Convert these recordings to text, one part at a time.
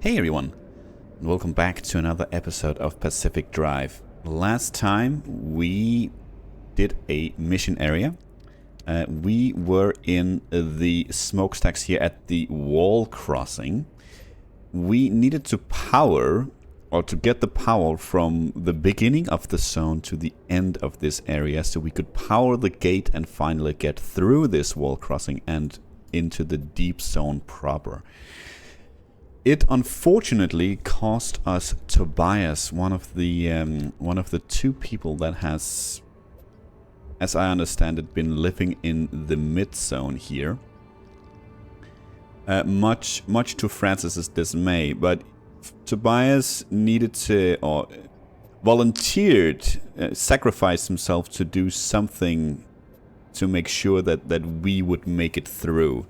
Hey everyone, and welcome back to another episode of Pacific Drive. Last time we did a mission area. We were in the smokestacks here at the wall crossing. We needed to power, or to get the power from the beginning of the zone to the end of this area, so we could power the gate and finally get through this wall crossing and into the deep zone proper. It unfortunately cost us Tobias, one of the two people that has, as I understand it, been living in the mid zone here. Much to Francis's dismay, but Tobias needed to, or volunteered, sacrificed himself to do something to make sure that we would make it through.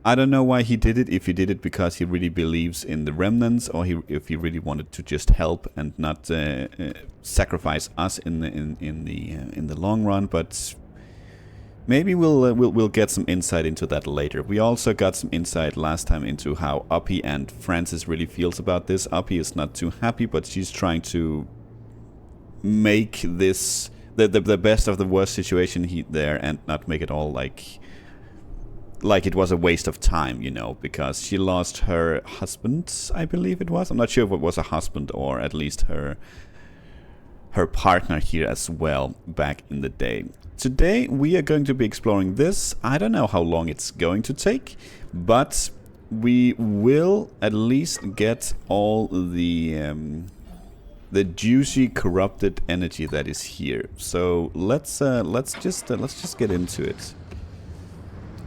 I don't know why he did it, if he did it because he really believes in the remnants, or if he really wanted to just help and not sacrifice us in the long run. But maybe we'll get some insight into that later. We also got some insight last time into how Uppy and Francis really feels about this. Uppy is not too happy, but she's trying to make this the best of the worst situation there and not make it all like it was a waste of time, you know, because she lost her husband, I believe it was. I'm not sure if it was a husband or at least her partner here as well back in the day. Today we are going to be exploring this. I don't know how long it's going to take, but we will at least get all the juicy corrupted energy that is here. So let's just get into it.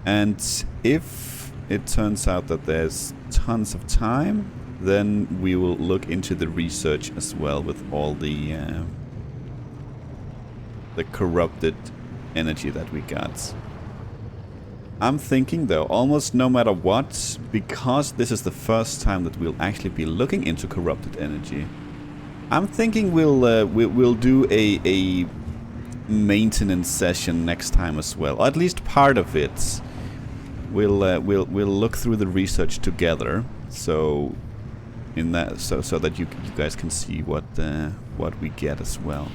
And if it turns out that there's tons of time, then we will look into the research as well with all the corrupted energy that we got. I'm thinking though, almost no matter what, because this is the first time that we'll actually be looking into corrupted energy, I'm thinking we'll do a maintenance session next time as well, or at least part of it. We'll look through the research together, so that you guys can see what we get as well.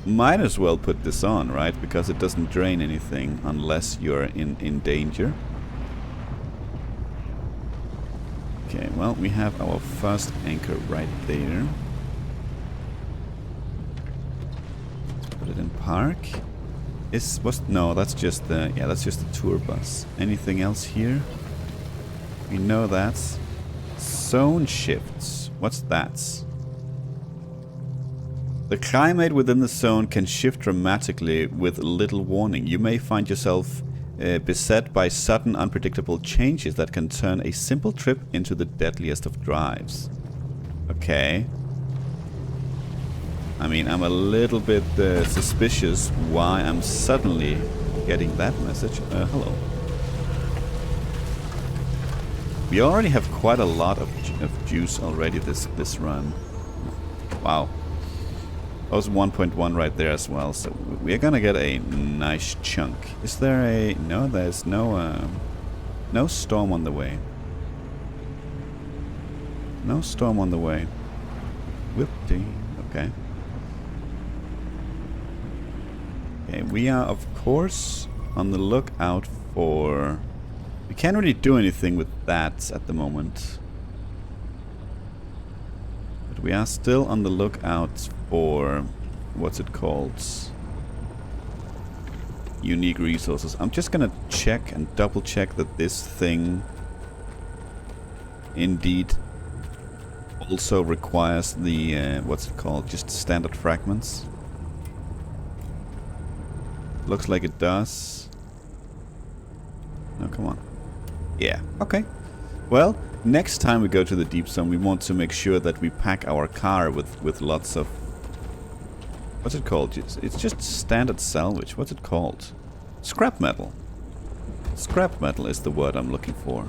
Might as well put this on, right? Because it doesn't drain anything unless you're in danger. Okay, well, we have our first anchor right there. Let's put it in park. No, that's just the tour bus. Anything else here? We know that. Zone shifts. What's that? The climate within the zone can shift dramatically with little warning. You may find yourself beset by sudden, unpredictable changes that can turn a simple trip into the deadliest of drives. Okay. I mean, I'm a little bit suspicious why I'm suddenly getting that message. Hello. We already have quite a lot of juice already this run. Wow. That was 1.1 right there as well, so we're gonna get a nice chunk. Is there a... No, there's no storm on the way. No storm on the way. Whip-dee. Okay. Okay, we are of course on the lookout for... We can't really do anything with that at the moment. But we are still on the lookout for... What's it called? Unique resources. I'm just gonna check and double check that this thing indeed also requires the... what's it called? Just standard fragments. Looks like it does. No, come on. Yeah, okay. Well, next time we go to the deep zone, we want to make sure that we pack our car with lots of... What's it called? It's just standard salvage. What's it called? Scrap metal. Scrap metal is the word I'm looking for.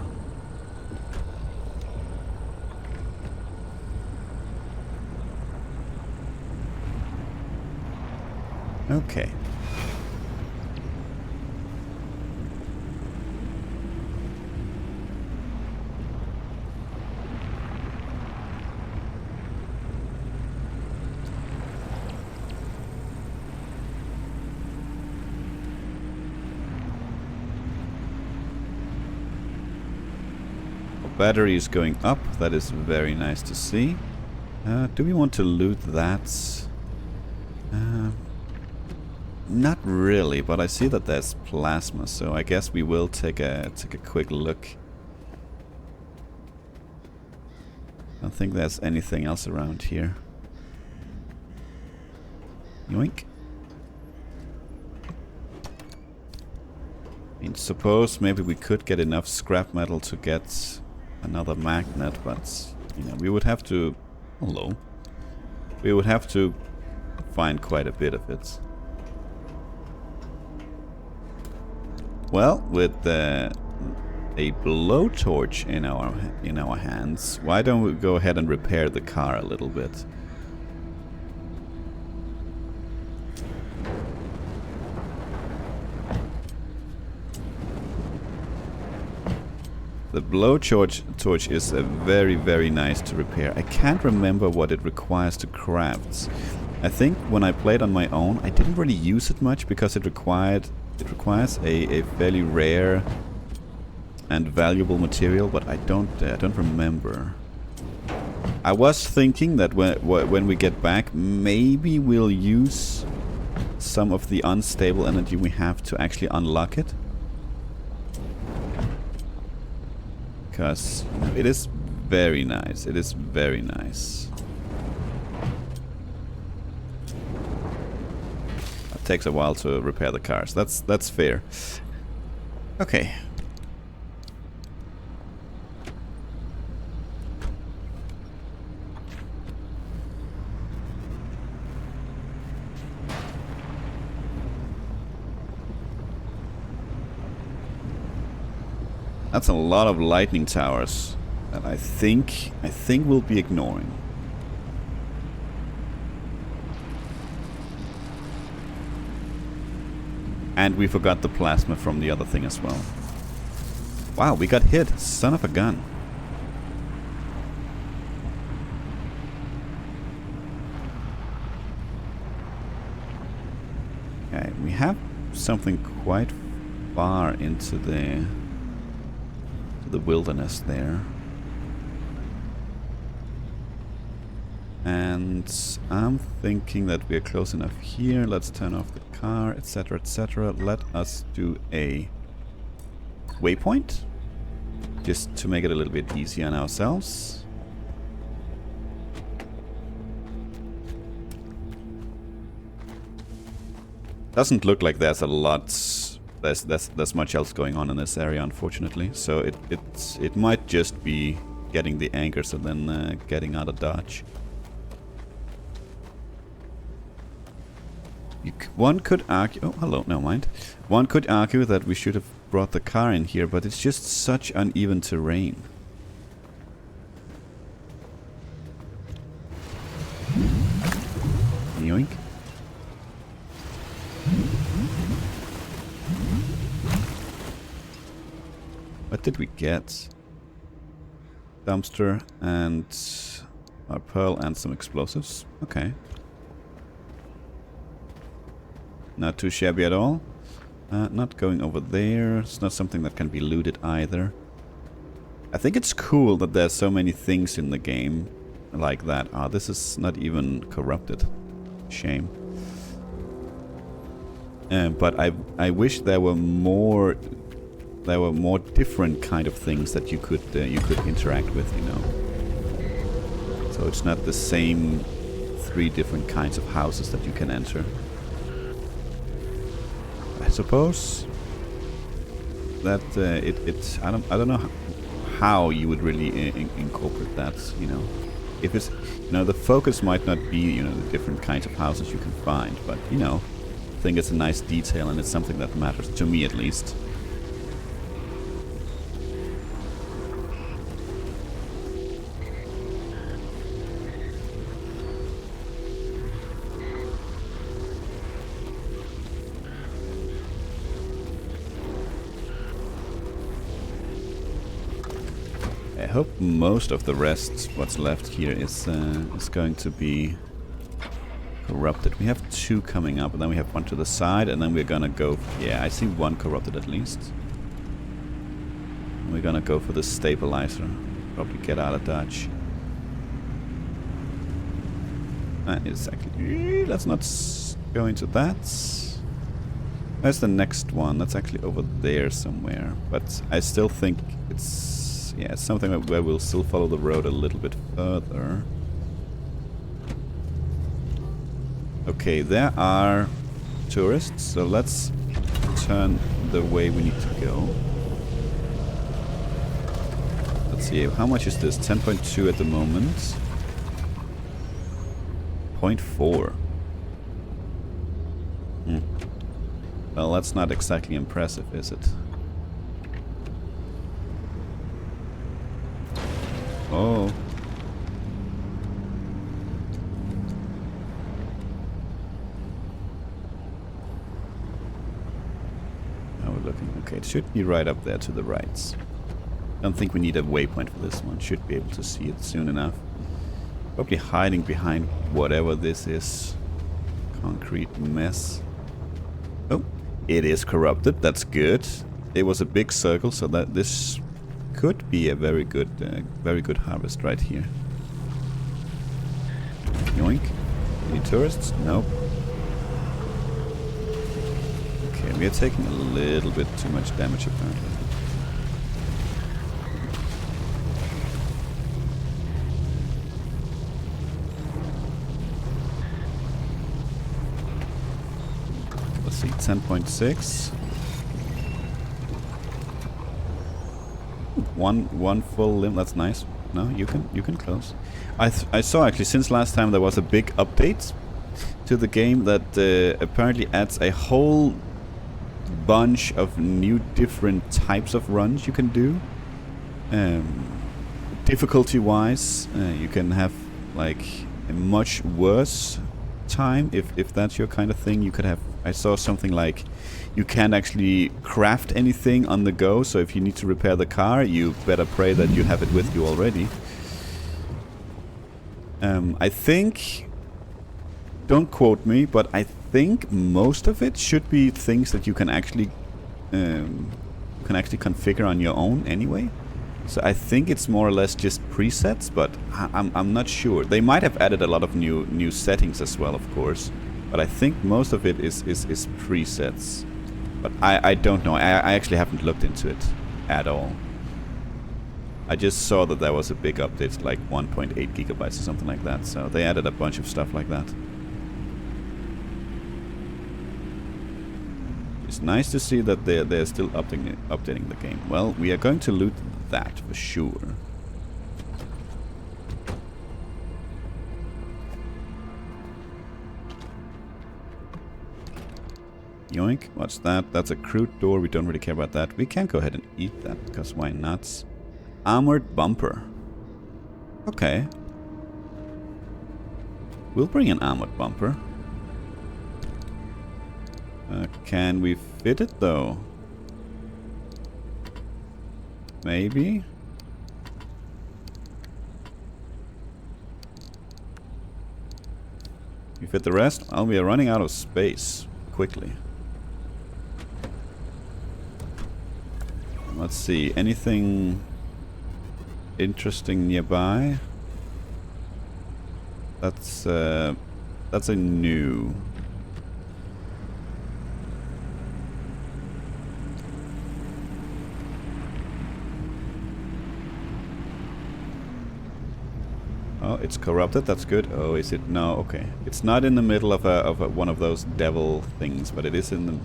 Okay. Our battery is going up. That is very nice to see. Do we want to loot that? Not really, but I see that there's plasma, so I guess we will take a quick look. I don't think there's anything else around here. Yoink. I mean, suppose maybe we could get enough scrap metal to get another magnet, but you know, we would have to... Hello. We would have to find quite a bit of it. Well, with a blowtorch in our hands, why don't we go ahead and repair the car a little bit? The blowtorch is very, very nice to repair. I can't remember what it requires to craft. I think when I played on my own, I didn't really use it much because it requires a fairly rare and valuable material, but I don't remember. I was thinking that when we get back, maybe we'll use some of the unstable energy we have to actually unlock it. Because it is very nice. It is very nice. It takes a while to repair the cars. That's fair. Okay. That's a lot of lightning towers that I think we'll be ignoring. And we forgot the plasma from the other thing as well. Wow, we got hit. Son of a gun. Okay, we have something quite far into the wilderness there. And I'm thinking that we're close enough here. Let's turn off the car, etc, etc. Let us do a waypoint, just to make it a little bit easier on ourselves. Doesn't look like there's a lot. There's much else going on in this area, unfortunately. So it might just be getting the anchors and then getting out of dodge. One could argue... Oh, hello, never mind. One could argue that we should have brought the car in here, but it's just such uneven terrain. Yoink. What did we get? Dumpster and our pearl and some explosives. Okay. Not too shabby at all. Not going over there. It's not something that can be looted either. I think it's cool that there's so many things in the game like that. Ah, this is not even corrupted. Shame. But I wish there were more different kind of things that you could interact with, you know. So it's not the same 3 different kinds of houses that you can enter. I suppose that I don't know how you would really incorporate that, you know. If it's, you know, the focus might not be, you know, the different kinds of houses you can find, but, you know, I think it's a nice detail and it's something that matters to me at least. I hope most of the rest, what's left here, is going to be corrupted. We have 2 coming up, and then we have 1 to the side, and then we're gonna go... Yeah, I see 1 corrupted at least. We're gonna go for the stabilizer. Probably get out of dodge. It's actually... Let's not go into that. There's the next one. That's actually over there somewhere. But I still think it's... Yeah, it's something where we'll still follow the road a little bit further. Okay, there are tourists, so let's turn the way we need to go. Let's see, how much is this? 10.2 at the moment. 0.4. Well, that's not exactly impressive, is it? Oh. Now we're looking. Okay, it should be right up there to the right. Don't think we need a waypoint for this one. Should be able to see it soon enough. Probably hiding behind whatever this is. Concrete mess. Oh, it is corrupted. That's good. It was a big circle, so that this could be a very good harvest right here. Yoink. Any tourists? Nope. Okay, we are taking a little bit too much damage apparently. Let's see, 10.6. One full limb. That's nice. No, you can close. I saw actually since last time there was a big update to the game that apparently adds a whole bunch of new different types of runs you can do. Difficulty wise, you can have like a much worse time if that's your kind of thing. You could have, I saw something like you can't actually craft anything on the go, so if you need to repair the car, you better pray that you have it with you already. I think, don't quote me, but I think most of it should be things that you can actually configure on your own anyway. So I think it's more or less just presets, but I'm not sure. They might have added a lot of new settings as well, of course, but I think most of it is presets. But I don't know. I actually haven't looked into it at all. I just saw that there was a big update, like 1.8 gigabytes or something like that. So they added a bunch of stuff like that. It's nice to see that they're still updating the game. Well, we are going to loot that for sure. Yoink, what's that? That's a crude door, we don't really care about that. We can go ahead and eat that, because why not? Armored bumper. Okay. We'll bring an armored bumper. Can we fit it though? Maybe? You fit the rest? Oh, we are running out of space quickly. Let's see, anything interesting nearby? That's a new. Oh, it's corrupted. That's good. Oh, is it? No. Okay, it's not in the middle of one of those devil things, but it is in the.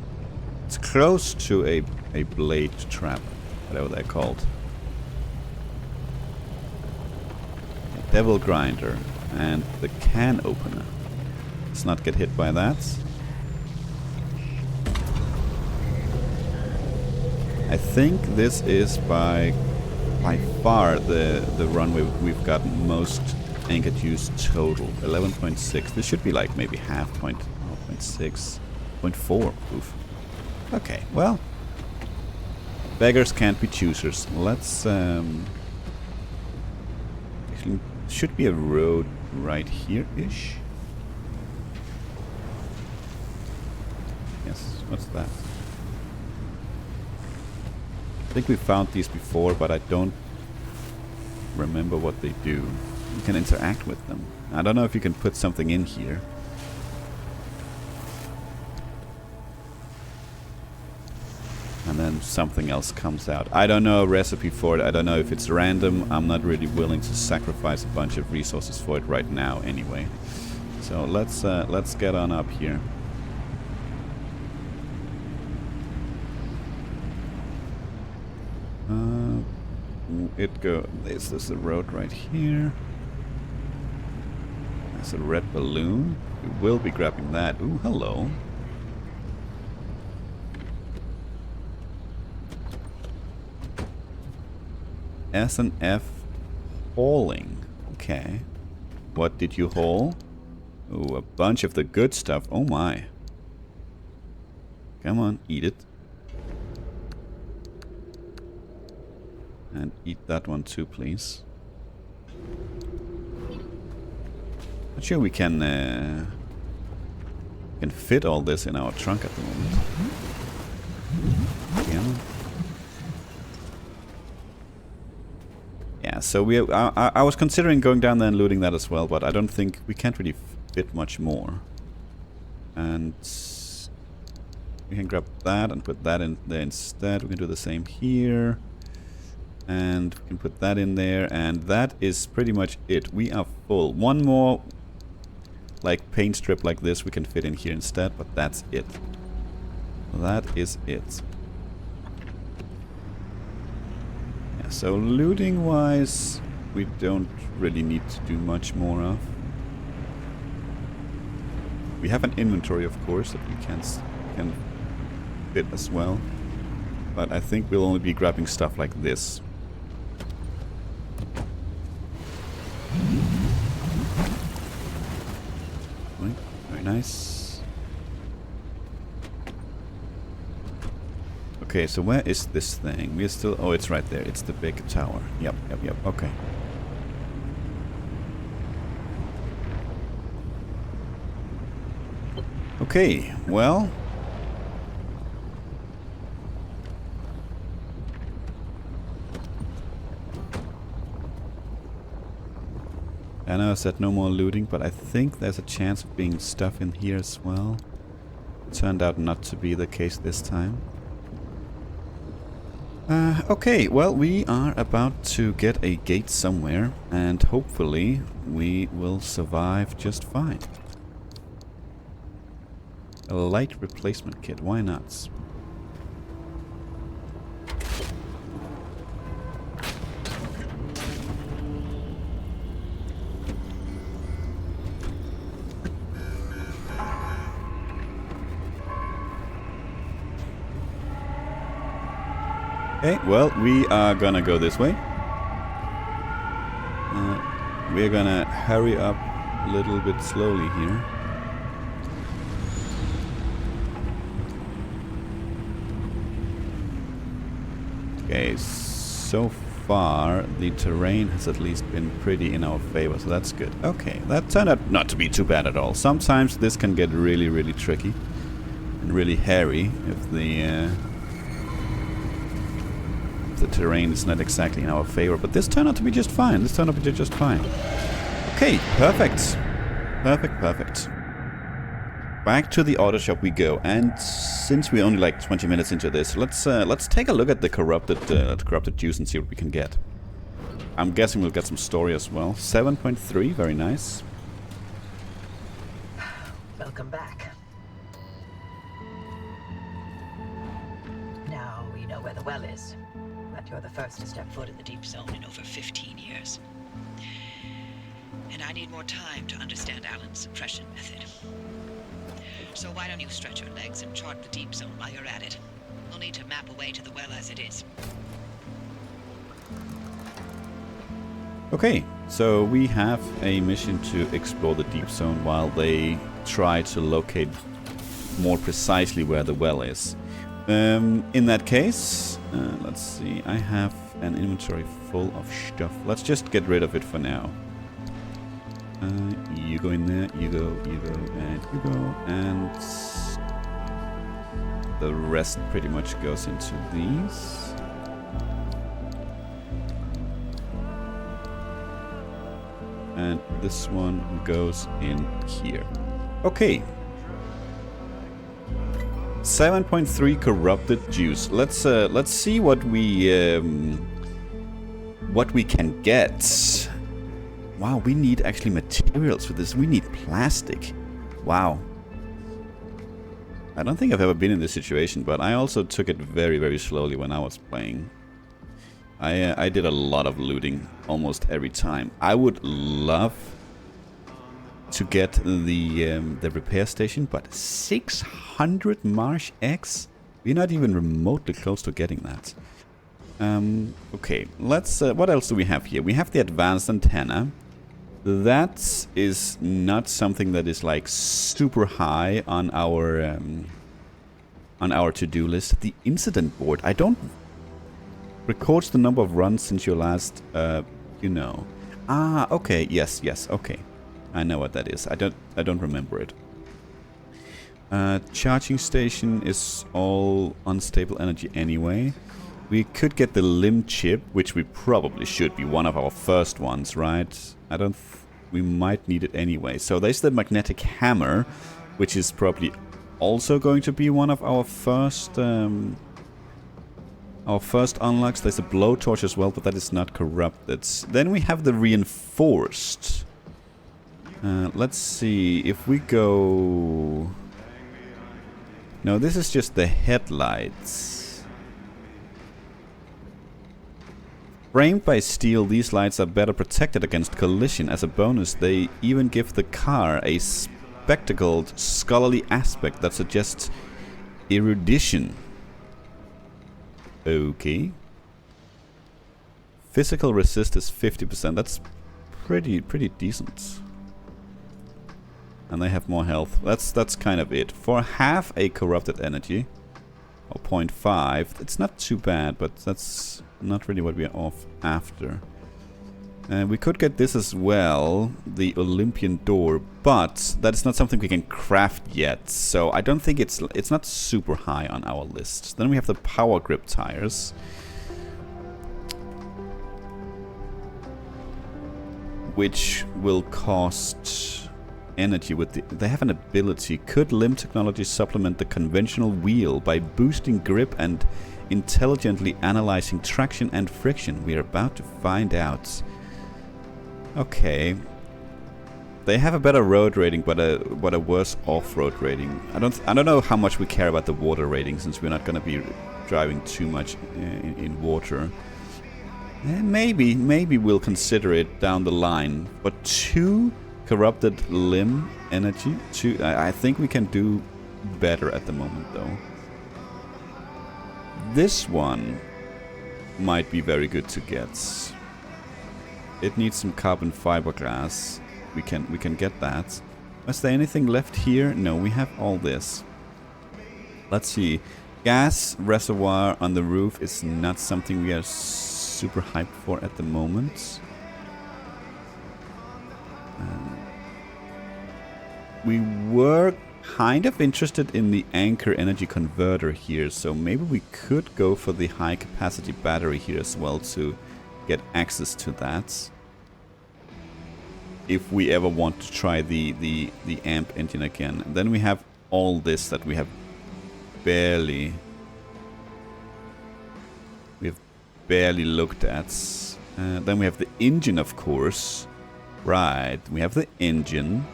It's close to a blade trap, whatever they're called. A devil grinder and the can opener. Let's not get hit by that. I think this is by far the run we've gotten most anchored use total. 11.6. This should be like maybe half, 0.6, 0.4. Oof. Okay, well, beggars can't be choosers. Let's actually, should be a road right here-ish. Yes, what's that? I think we found these before, but I don't remember what they do. You can interact with them. I don't know if you can put something in here. And then something else comes out. I don't know a recipe for it. I don't know if it's random. I'm not really willing to sacrifice a bunch of resources for it right now anyway. So let's get on up here. This is the road right here. There's a red balloon. We will be grabbing that. Ooh, hello. S and F hauling. Okay. What did you haul? Ooh, a bunch of the good stuff. Oh my. Come on, eat it. And eat that one too, please. Not sure we can fit all this in our trunk at the moment. Yeah. Yeah, so I was considering going down there and looting that as well, but I don't think we can't really fit much more. And we can grab that and put that in there instead. We can do the same here. And we can put that in there, and that is pretty much it. We are full. One more like paint strip like this we can fit in here instead, but that's it. That is it. Yeah, so looting wise, we don't really need to do much more of. We have an inventory, of course, that we can fit as well. But I think we'll only be grabbing stuff like this. Right, very nice. Okay, so where is this thing? We're still... Oh, it's right there. It's the big tower. Yep. Okay. Okay, well... I know I said no more looting, but I think there's a chance of being stuff in here as well. Turned out not to be the case this time. Okay, well, we are about to get a gate somewhere, and hopefully we will survive just fine. A light replacement kit, why not? Okay, well, we are gonna go this way. We're gonna hurry up a little bit slowly here. Okay, so far the terrain has at least been pretty in our favor, so that's good. Okay, that turned out not to be too bad at all. Sometimes this can get really, really tricky and really hairy if the terrain is not exactly in our favor, but this turned out to be just fine. Okay, perfect. Perfect. Back to the auto shop we go, and since we're only like 20 minutes into this, let's take a look at the corrupted juice and see what we can get. I'm guessing we'll get some story as well. 7.3, very nice. Welcome back. Now we know where the well is. But you're the first to step foot in the deep zone in over 15 years. And I need more time to understand Alan's suppression method. So why don't you stretch your legs and chart the deep zone while you're at it? We'll need to map a way to the well as it is. Okay, so we have a mission to explore the deep zone while they try to locate more precisely where the well is. In that case, let's see, I have an inventory full of stuff. Let's just get rid of it for now. You go in there, you go, and you go, and the rest pretty much goes into these. And this one goes in here. Okay. 7.3 corrupted juice. Let's see what we can get. Wow, we need actually materials for this. We need plastic. Wow. I don't think I've ever been in this situation, but I also took it very, very slowly when I was playing. I did a lot of looting almost every time. I would love to get the repair station, but 600 Marsh eggs? We're not even remotely close to getting that. Okay, let's... what else do we have here? We have the advanced antenna. That is not something that is like super high on our to-do list. The incident board. I don't... Records the number of runs since your last, you know. Ah, okay, yes, okay. I know what that is. I don't remember it. Charging station is all unstable energy anyway. We could get the limb chip, which we probably should be one of our first ones, right? We might need it anyway. So there's the magnetic hammer, which is probably also going to be one of our first unlocks. There's a blowtorch as well, but that is not corrupted. Then we have the reinforced. Let's see if we go... No, this is just the headlights. Framed by steel, these lights are better protected against collision. As a bonus, they even give the car a spectacled, scholarly aspect that suggests erudition. Okay. Physical resist is 50%. That's pretty decent. And they have more health. That's kind of it. For half a corrupted energy, or 0.5, it's not too bad, but that's not really what we are off after. We could get this as well, the Olympian door, but that is not something we can craft yet. So I don't think it's not super high on our list. Then we have the power grip tires. Which will cost energy with they have an ability. Could limb technology supplement the conventional wheel by boosting grip and intelligently analyzing traction and friction? We are about to find out. Okay. They have a better road rating, but a worse off-road rating. I don't know how much we care about the water rating, since we're not going to be driving too much in water. Maybe we'll consider it down the line. But 2 corrupted limb energy. I think we can do better at the moment, though. This one might be very good to get. It needs some carbon fiberglass. We can get that. Is there anything left here? No, we have all this. Let's see. Gas reservoir on the roof is not something we are super hyped for at the moment. We were kind of interested in the anchor energy converter here, so maybe we could go for the high capacity battery here as well to get access to that. If we ever want to try the amp engine again. And then we have all this that we have barely looked at. Then we have the engine, of course. Right, we have the engine.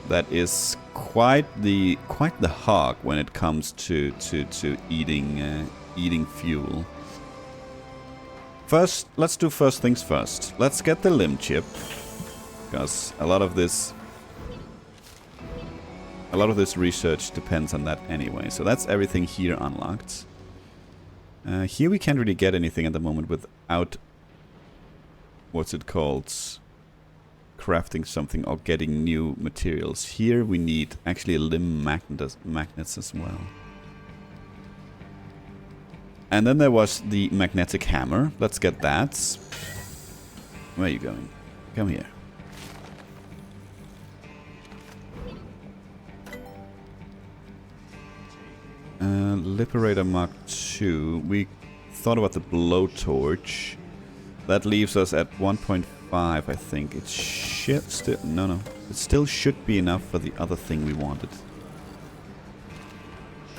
That is quite the hog when it comes to eating fuel. First, let's do first things first. Let's get the limb chip, because a lot of this research depends on that anyway. So that's everything here unlocked. Here we can't really get anything at the moment without, what's it called, crafting something or getting new materials. Here we need actually limb magnets as well. And then there was the magnetic hammer. Let's get that. Where are you going? Come here. Liberator Mark II. We thought about the blowtorch. That leaves us at 1.5, I think. It should still... No. It still should be enough for the other thing we wanted.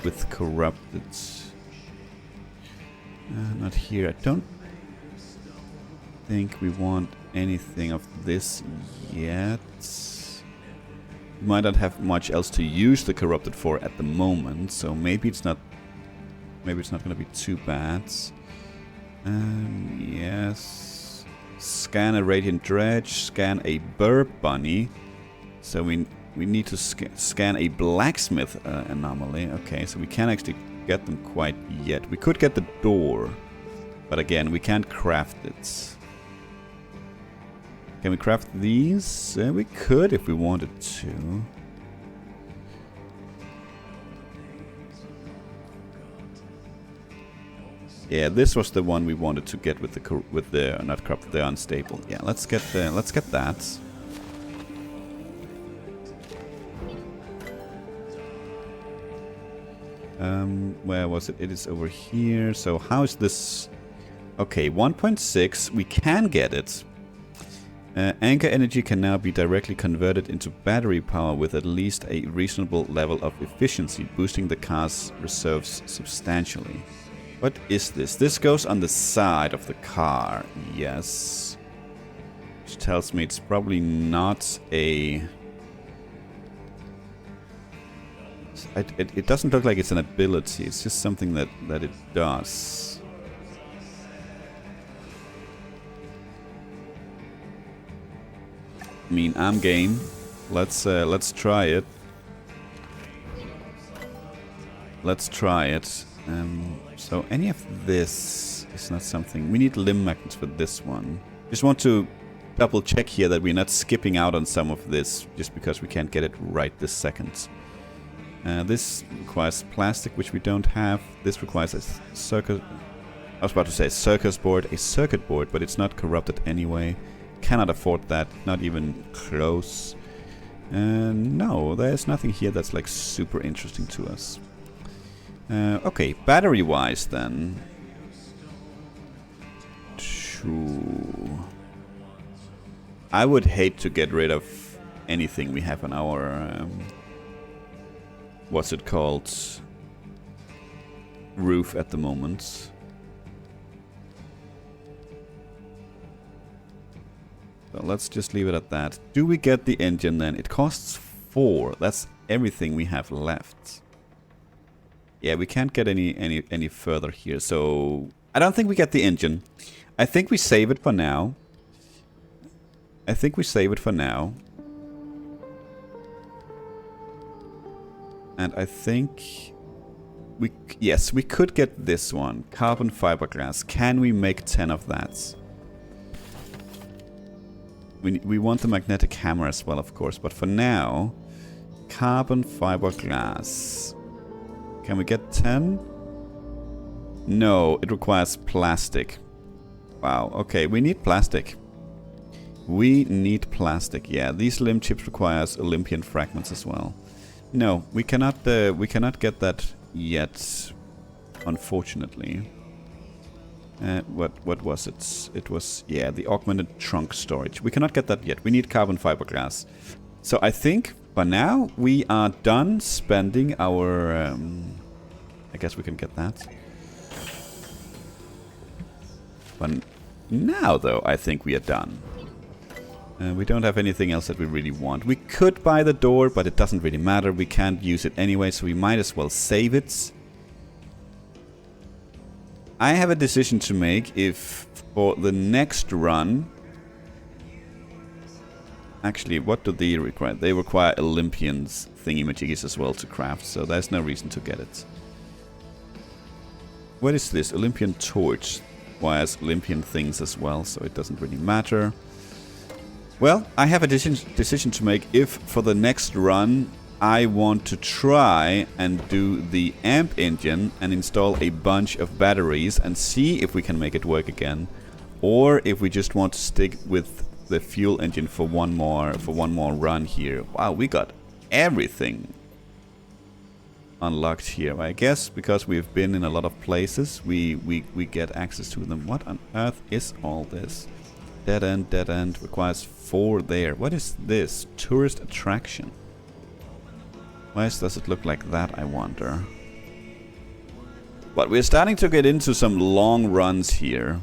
With corrupted. Not here. I don't think we want anything of this yet. We might not have much else to use the corrupted for at the moment, so maybe it's not gonna be too bad. Yes. Scan a radiant dredge, scan a burp bunny. So we need to scan a blacksmith anomaly. Okay, so we can't actually get them quite yet. We could get the door, but again, we can't craft it. Can we craft these? We could if we wanted to. Yeah, this was the one we wanted to get with the not corrupt, the unstable. Yeah, let's get that. Where was it? It is over here. So how is this? Okay, 1.6. We can get it. Anchor energy can now be directly converted into battery power with at least a reasonable level of efficiency, boosting the car's reserves substantially. What is this? This goes on the side of the car. Yes. Which tells me it's probably not a... It doesn't look like it's an ability. It's just something that it does. I mean, I'm game. Let's try it. Let's try it. So any of this is not something... We need limb magnets for this one. Just want to double check here that we're not skipping out on some of this just because we can't get it right this second. This requires plastic, which we don't have. This requires a circuit... I was about to say circuit board, but it's not corrupted anyway. Cannot afford that, not even close. No, there's nothing here that's like super interesting to us. Okay, battery-wise then. I would hate to get rid of anything we have on our... what's it called? Roof at the moment. So let's just leave it at that. Do we get the engine then? It costs 4. That's everything we have left. Yeah, we can't get any further here. So I don't think we get the engine. I think we save it for now. And I think yes, we could get this one. Carbon fiberglass. Can we make 10 of that? We want the magnetic hammer as well, of course, but for now, carbon fiberglass. Can we get 10? No, it requires plastic. Wow, okay, we need plastic. Yeah, these limb chips requires Olympian fragments as well. No, we cannot get that yet, unfortunately. What was it? It was, yeah, the augmented trunk storage. We cannot get that yet. We need carbon fiberglass. So I think for now we are done spending our... I guess we can get that. But now, though, I think we are done. We don't have anything else that we really want. We could buy the door, but it doesn't really matter. We can't use it anyway, so we might as well save it. I have a decision to make if for the next run... Actually, what do they require? They require Olympians thingy-majiggies as well to craft, so there's no reason to get it. What is this? Olympian torch requires Olympian things as well, so it doesn't really matter. Well, I have a decision to make if for the next run I want to try and do the amp engine and install a bunch of batteries and see if we can make it work again, or if we just want to stick with the fuel engine for one more run here. Wow, we got everything. unlocked here. I guess because we've been in a lot of places, we get access to them. What on earth is all this? Dead end, requires 4 there. What is this? Tourist attraction. Why does it look like that, I wonder? But we're starting to get into some long runs here.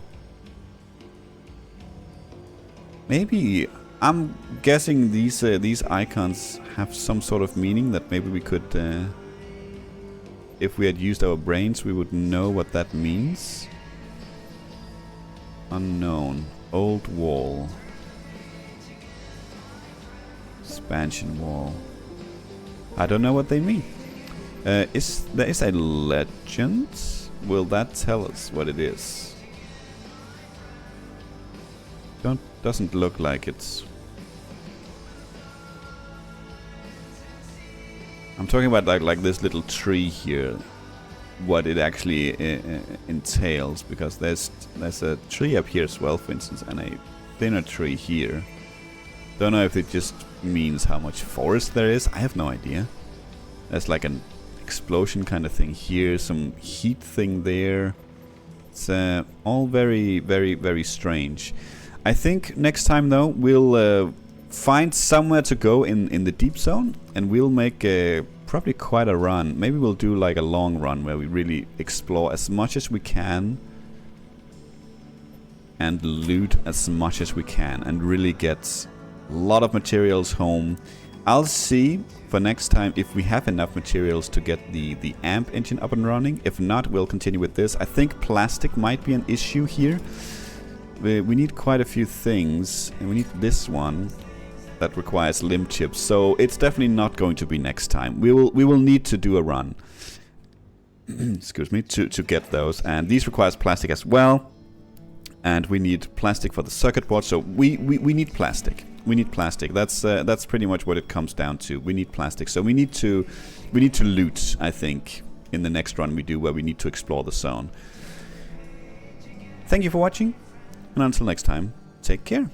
Maybe, I'm guessing these icons have some sort of meaning that maybe we could... if we had used our brains, we would know what that means. Unknown. Old wall. Expansion wall. I don't know what they mean. There is a legend? Will that tell us what it is? Doesn't look like it's... I'm talking about like this little tree here. What it actually entails, because there's a tree up here as well, for instance, and a thinner tree here. Don't know if it just means how much forest there is. I have no idea. There's like an explosion kind of thing here, some heat thing there. It's all very, very, very strange. I think next time though we'll find somewhere to go in the deep zone, and we'll make probably quite a run. Maybe we'll do like a long run where we really explore as much as we can and loot as much as we can and really get a lot of materials home. I'll see for next time if we have enough materials to get the AMP engine up and running. If not, we'll continue with this. I think plastic might be an issue here. We need quite a few things, and we need this one that requires limb chips, so it's definitely not going to be next time. We will need to do a run excuse me, to get those, and these requires plastic as well, and we need plastic for the circuit board, so we need plastic. We need plastic. That's pretty much what it comes down to. We need plastic, so we need to loot, I think, in the next run we do, where we need to explore the zone. Thank you for watching, and until next time, take care.